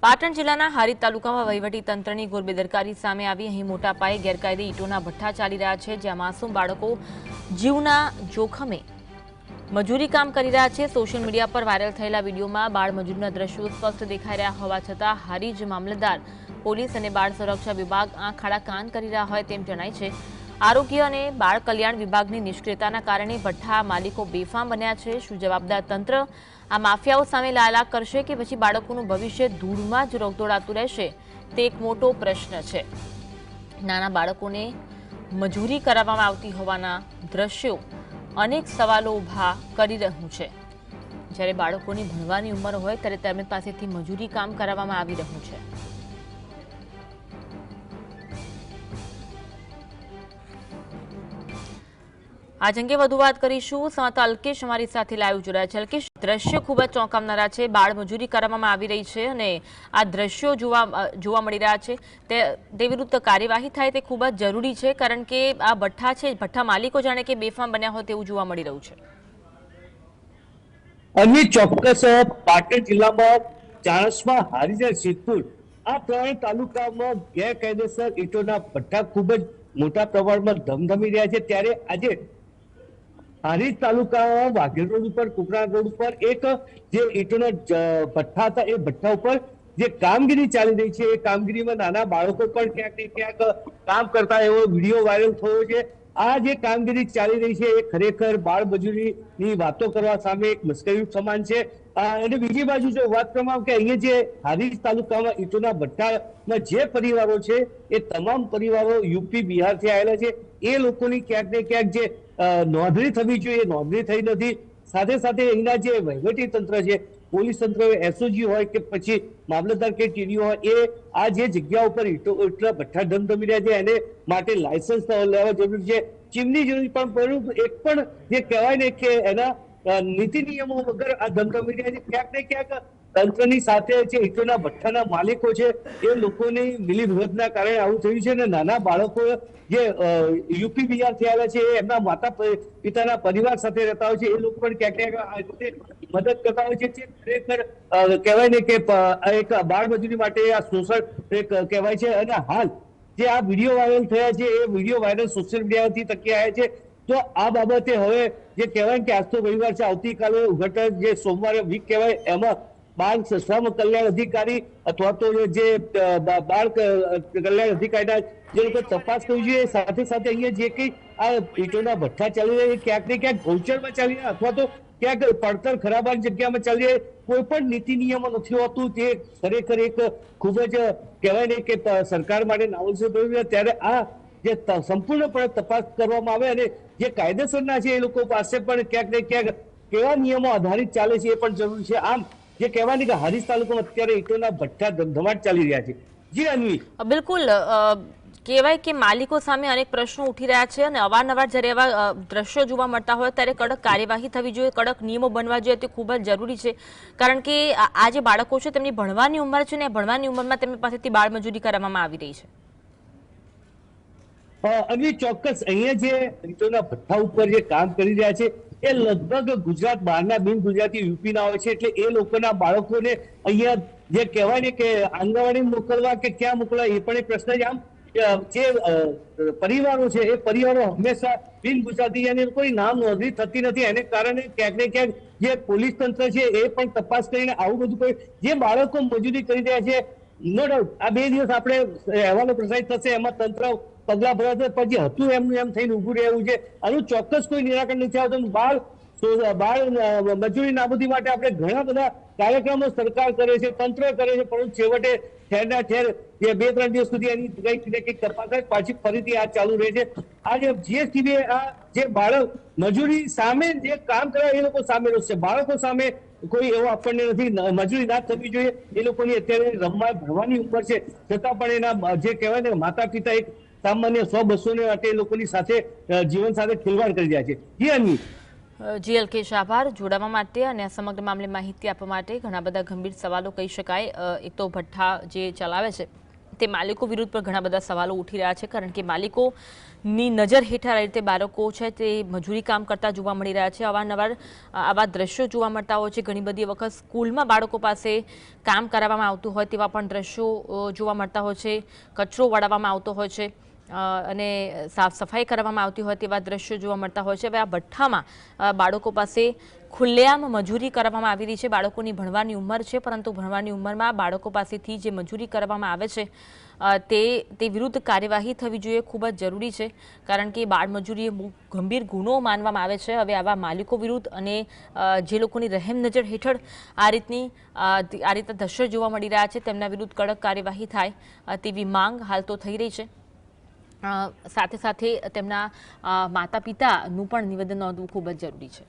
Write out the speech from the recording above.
પાટણ જિલ્લાના હારીજ તાલુકામાં વહીવટી તંત્રની ગોરબેદરકારી સામે આવી। અહીં મોટા પાયે ગેરકાયદે ઈંટોના ભઠ્ઠા ચાલી રહ્યા છે, જ્યાં માસૂમ બાળકો જીવના જોખમે મજૂરી કામ કરી રહ્યા છે। સોશિયલ મીડિયા પર વાયરલ થયેલા વિડીયોમાં બાળ મજૂરીના દ્રશ્યો સ્પષ્ટ દેખાઈ રહ્યા હોવા છતાં હારીજ મામલતદાર, પોલીસ અને બાળ સુરક્ષા વિભાગ આંખ આડા કાન કરી રહ્યા હોય તેમ જણાય છે। આરોગ્ય અને બાળ કલ્યાણ વિભાગની નિષ્ક્રિયતાના કારણે ભઠ્ઠા માલિકો બેફામ બન્યા છે। શું જવાબદાર તંત્ર આ માફિયાઓ સામે લાલાક કરશે કે પછી બાળકોનું ભવિષ્ય ધૂળમાં જ રોગદોડાતું રહેશે, તે એક મોટો પ્રશ્ન છે। નાના બાળકોને મજૂરી કરાવવામાં આવતી હોવાના દ્રશ્યો અનેક સવાલો ઊભા કરી રહ્યું છે। જ્યારે બાળકોની ભણવાની ઉંમર હોય ત્યારે તેમની પાસેથી મજૂરી કામ કરાવવામાં આવી રહ્યું છે। આજ અંગે વધુ વાત કરીશું। સંવાદદાતા અલ્કેશ અમારી સાથે લાઈવ જોડાયા છે। અલ્કેશ, દ્રશ્યો ખૂબ જ ચોંકાવનારા છે। બાળ મજૂરી કરવામાં આવી રહી છે અને આ દ્રશ્યો જોવા મળી રહ્યા છે તે વિરુદ્ધ કાર્યવાહી થાય તે ખૂબ જ જરૂરી છે, કારણ કે આ ભઠ્ઠા છે, ભઠ્ઠા માલિકો જાણે કે બેફામ બન્યા હોય તેવું જોવા મળી રહ્યું છે। અને ચોક્કસ પાટણ જિલ્લામાં ચાણસ્મા, હારીજ અને સિદ્ધપુર આ ત્રણ તાલુકામાં ગેરકાયદેસર ઈંટોના ભઠ્ઠા ખૂબ જ મોટા પ્રમાણમાં ધમધમી રહ્યા છે। ત્યારે આજે હારીજ તાલુકામાં વાઘેર રોડ ઉપર, કુકરા રોડ ઉપર એક જે ઈંટોના ભઠ્ઠા હતા એ ભઠ્ઠા ઉપર જે કામગીરી ચાલી રહી છે એ કામગીરીમાં નાના બાળકો પણ ક્યાંક ને ક્યાંક કામ કરતા એવો વિડીયો વાયરલ થયો છે। આ જે કામગીરી ચાલી રહી છે એ ખરેખર બાળ મજૂરીની વાતો કરવા સામે એક મશ્કરી સમાન છે। અને બીજી બાજુ જો વાત કરવામાં કે અહીંયા જે હારીજ તાલુકામાં ઈંટોના ભઠ્ઠામાં જે પરિવારો છે એ તમામ પરિવારો યુપી, બિહારથી આવેલા છે। એ લોકોની ક્યાંક ને ક્યાંક જે નોંધણી થવી જોઈએ નોંધણી થઈ નથી। સાથે સાથે અહીંના જે વહીવટી તંત્ર છે, પોલીસ તંત્ર, એસઓજી હોય કે પછી મામલતદાર કે ટીડીઓ હોય, એ આ જે જગ્યા ઉપર ઈંટના ભઠ્ઠા ધમધમી રહ્યા છે એને માટે લાયસન્સ લેવા જરૂરી છે, ચીમની જરૂરી પણ એક પણ જે કહેવાય ને કે એના નીતિ નિયમો વગર આ ધમધમી રહ્યા છે। ક્યાંક ને ક્યાંક તંત્રની સાથે જે ઈંટોના ભઠ્ઠાના માલિકો છે એ લોકોની મિલીભગતના કારણે આવું થયું છે। અને નાના બાળકો જે યુપી, બિહારથી આવ્યા છે એ એમના માતા પિતાના પરિવાર સાથે રહેતા હોય છે, એ લોકો પણ ક્યાંક ક્યાંક મદદ કરતા હોય છે। ખરેખર કહેવાય ને કે એક બાળ મજૂરી માટે આ શોષણ એક કહેવાય છે। અને હાલ જે આ વિડીયો વાયરલ થયા છે એ વિડીયો વાયરલ સોશિયલ મીડિયાથી થકી આવ્યા છે। તો આ બાબતે હવે જે કહેવાય કે આજ તો રવિવાર છે, આવતીકાલે ઉઘાટન જે સોમવારે વીક કહેવાય એમાં બાળ શ્રમ કલ્યાણ અધિકારી અથવા તો જે બાળ કલ્યાણ અધિકારીના જે લોકો તપાસ કરવી જોઈએ, સાથે સાથે અહીંયા જે કઈ આ ઈંટોના ભઠ્ઠા ચાલી રહ્યા છે ક્યાંક ને ક્યાંક ગૌચરમાં ચાલી રહ્યા અથવા તો ક્યાંક પડતર ખરાબાની જગ્યામાં ચાલી રહી, કોઈ પણ નીતિ નિયમો નથી હોતું। તે ખરેખર એક ખૂબ જ કહેવાય ને કે સરકાર માટે નાવલસર બન્યું છે। ત્યારે આ જે સંપૂર્ણપણે તપાસ કરવામાં આવે અને જે કાયદેસરના છે એ લોકો પાસે પણ ક્યાંક ને ક્યાંક કેવા નિયમો આધારિત ચાલે છે એ પણ જરૂરી છે। આમ જે કહેવાની કે હારીજ તાલુકામાં અત્યારે ઈંટોના ભઠ્ઠા ધમધમાટ ચાલી રહ્યા છે। જી અન્વી, બિલકુલ કહેવાય કે માલિકો સામે અનેક પ્રશ્નો ઉઠી રહ્યા છે અને અવારનવાર જ્યારે એવા દ્રશ્યો જોવા મળતા હોય ત્યારે કડક કાર્યવાહી થવી જોઈએ, કડક નિયમો બનવા જોઈએ, તે ખૂબ જ જરૂરી છે। કારણ કે આ જે બાળકો છે તેમની ભણવાની ઉંમર છે ને ભણવાની ઉંમરમાં તેમની પાસેથી બાળમજૂરી કરવામાં આવી રહી છે। અને ચોક્કસ અહીંયા જે ઈંટોના ભઠ્ઠા ઉપર જે કામ કરી રહ્યા છે એ લગભગ ગુજરાત બહારના બિન ગુજરાતી યુપીના હોય છે। એટલે એ લોકોના બાળકોને અહીંયા જે કહેવાય ને કે આંગણવાડી મોકલવા કે ક્યાં મોકલવા એ પણ એક પ્રશ્ન છે। આમ જે પરિવારો છે એ પરિવારો હંમેશા બિન ગુજરાતી અને કોઈ નામ નોંધણી થતી નથી, એને કારણે ક્યાંક ને ક્યાંક જે પોલીસ તંત્ર છે એ પણ તપાસ કરીને આવું બધું કોઈ જે બાળકો મજૂરી કરી રહ્યા છે, નો ડાઉટ આ 2 દિવસ આપણે અહેવાલો પ્રસારિત થશે એમાં તંત્ર પગલા ભરાશે, પછી હતું એમનું એમ થઈને ઉભું રહેવું છે। આનું ચોક્કસ કોઈ નિરાકરણ નથી આવતું। બાળ મજૂરી નાબૂદી માટે આપણે ઘણા બધા કાર્યક્રમો સરકાર કરે છે, તંત્ર કરે છે, પરંતુ છેવટે ઠેરના ઠેર જે 2-3 દિવસ સુધી એની કંઈક તપાસ પાછી ફરીથી આ ચાલુ રહે છે। આ જે જીએસટીબી આ જે બાળક મજૂરી સામે જે કામ કરે એ લોકો સામે છે, બાળકો સામે કોઈ એવો આપણને નથી। મજૂરી ના થવી જોઈએ, એ લોકોની અત્યારે રમવા ભણવાની ઉંમર છે, છતાં પણ એના જે કહેવાય ને માતા પિતા એક સામાન્ય 100-200 માટે એ લોકોની સાથે જીવન સાથે ખેલવાડ કરી રહ્યા છે। જી અન્વી, જી અલ્કેશ, આભાર જોડાવા માટે અને આ સમગ્ર મામલે માહિતી આપવા માટે। ઘણા બધા ગંભીર સવાલો કહી શકાય। એક તો ભઠ્ઠા જે ચલાવે છે તે માલિકો વિરુદ્ધ પણ ઘણા બધા સવાલો ઉઠી રહ્યા છે, કારણ કે માલિકોની નજર હેઠળ આ રીતે બાળકો છે તે મજૂરી કામ કરતા જોવા મળી રહ્યા છે. અવારનવાર આવા દ્રશ્યો જોવા મળતા હોય છે. ઘણી બધી વખત સ્કૂલમાં બાળકો પાસે કામ કરાવવામાં આવતું હોય તેવા પણ દ્રશ્યો જોવા મળતા હોય છે. કચરો વાળવામાં આવતો હોય છે અને સાફ સફાઈ કરવામાં આવતી હોય તેવા દ્રશ્યો જોવા મળતા હોય છે. હવે આ ભઠ્ઠામાં બાળકો પાસે ખુલ્લેઆમ મજૂરી કરવામાં આવી રહી છે. બાળકોની ભણવાની ઉંમર છે, પરંતુ ભણવાની ઉંમરમાં બાળકો પાસેથી જે મજૂરી કરવામાં આવે છે તે વિરુદ્ધ કાર્યવાહી થવી જોઈએ, ખૂબ જ જરૂરી છે, કારણ કે બાળમજૂરી એ ગંભીર ગુનો માનવામાં આવે છે. હવે આવા માલિકો વિરુદ્ધ અને જે લોકોની રહેમ નજર હેઠળ આ રીતના દ્રશ્યો જોવા મળી રહ્યા છે તેમના વિરુદ્ધ કડક કાર્યવાહી થાય તેવી માંગ હાલ તો થઈ રહી છે. સાથે સાથે તેમના માતા પિતાનું પણ નિવેદન નોંધવું ખૂબ જ જરૂરી છે.